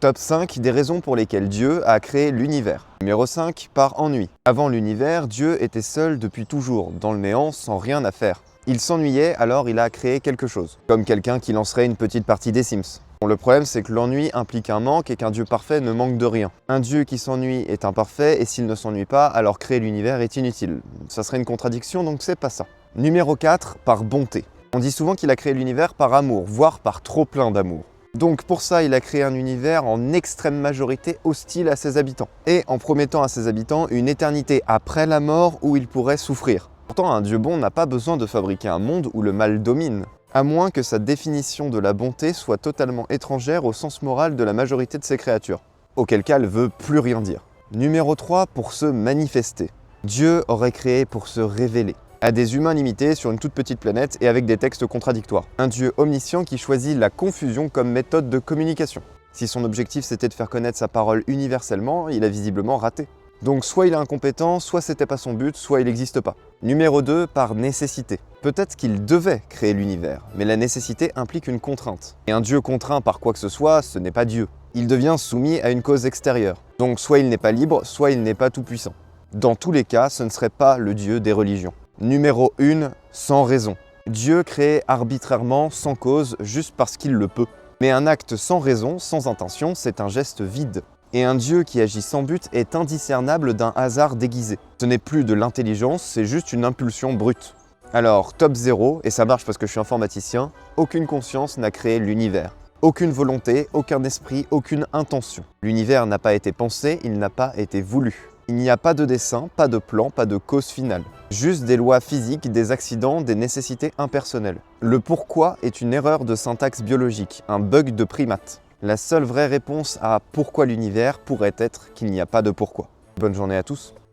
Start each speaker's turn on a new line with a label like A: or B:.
A: Top 5 des raisons pour lesquelles Dieu a créé l'univers. Numéro 5, par ennui. Avant l'univers, Dieu était seul depuis toujours, dans le néant, sans rien à faire. Il s'ennuyait, alors il a créé quelque chose, comme quelqu'un qui lancerait une petite partie des Sims. Bon, le problème, c'est que l'ennui implique un manque et qu'un Dieu parfait ne manque de rien. Un Dieu qui s'ennuie est imparfait, et s'il ne s'ennuie pas, alors créer l'univers est inutile. Ça serait une contradiction, donc c'est pas ça. Numéro 4, par bonté. On dit souvent qu'il a créé l'univers par amour, voire par trop plein d'amour. Donc pour ça, il a créé un univers en extrême majorité hostile à ses habitants, et en promettant à ses habitants une éternité après la mort où ils pourraient souffrir. Pourtant, un Dieu bon n'a pas besoin de fabriquer un monde où le mal domine, à moins que sa définition de la bonté soit totalement étrangère au sens moral de la majorité de ses créatures, auquel cas elle veut plus rien dire. Numéro 3, pour se manifester. Dieu aurait créé pour se révéler à des humains limités sur une toute petite planète et avec des textes contradictoires. Un Dieu omniscient qui choisit la confusion comme méthode de communication. Si son objectif c'était de faire connaître sa parole universellement, il a visiblement raté. Donc soit il est incompétent, soit c'était pas son but, soit il n'existe pas. Numéro 2, par nécessité. Peut-être qu'il devait créer l'univers, mais la nécessité implique une contrainte. Et un Dieu contraint par quoi que ce soit, ce n'est pas Dieu. Il devient soumis à une cause extérieure. Donc soit il n'est pas libre, soit il n'est pas tout-puissant. Dans tous les cas, ce ne serait pas le Dieu des religions. Numéro 1, sans raison. Dieu crée arbitrairement, sans cause, juste parce qu'il le peut. Mais un acte sans raison, sans intention, c'est un geste vide. Et un Dieu qui agit sans but est indiscernable d'un hasard déguisé. Ce n'est plus de l'intelligence, c'est juste une impulsion brute. Alors, top 0, et ça marche parce que je suis informaticien, aucune conscience n'a créé l'univers. Aucune volonté, aucun esprit, aucune intention. L'univers n'a pas été pensé, il n'a pas été voulu. Il n'y a pas de dessin, pas de plan, pas de cause finale. Juste des lois physiques, des accidents, des nécessités impersonnelles. Le pourquoi est une erreur de syntaxe biologique, un bug de primate. La seule vraie réponse à pourquoi l'univers pourrait être qu'il n'y a pas de pourquoi. Bonne journée à tous.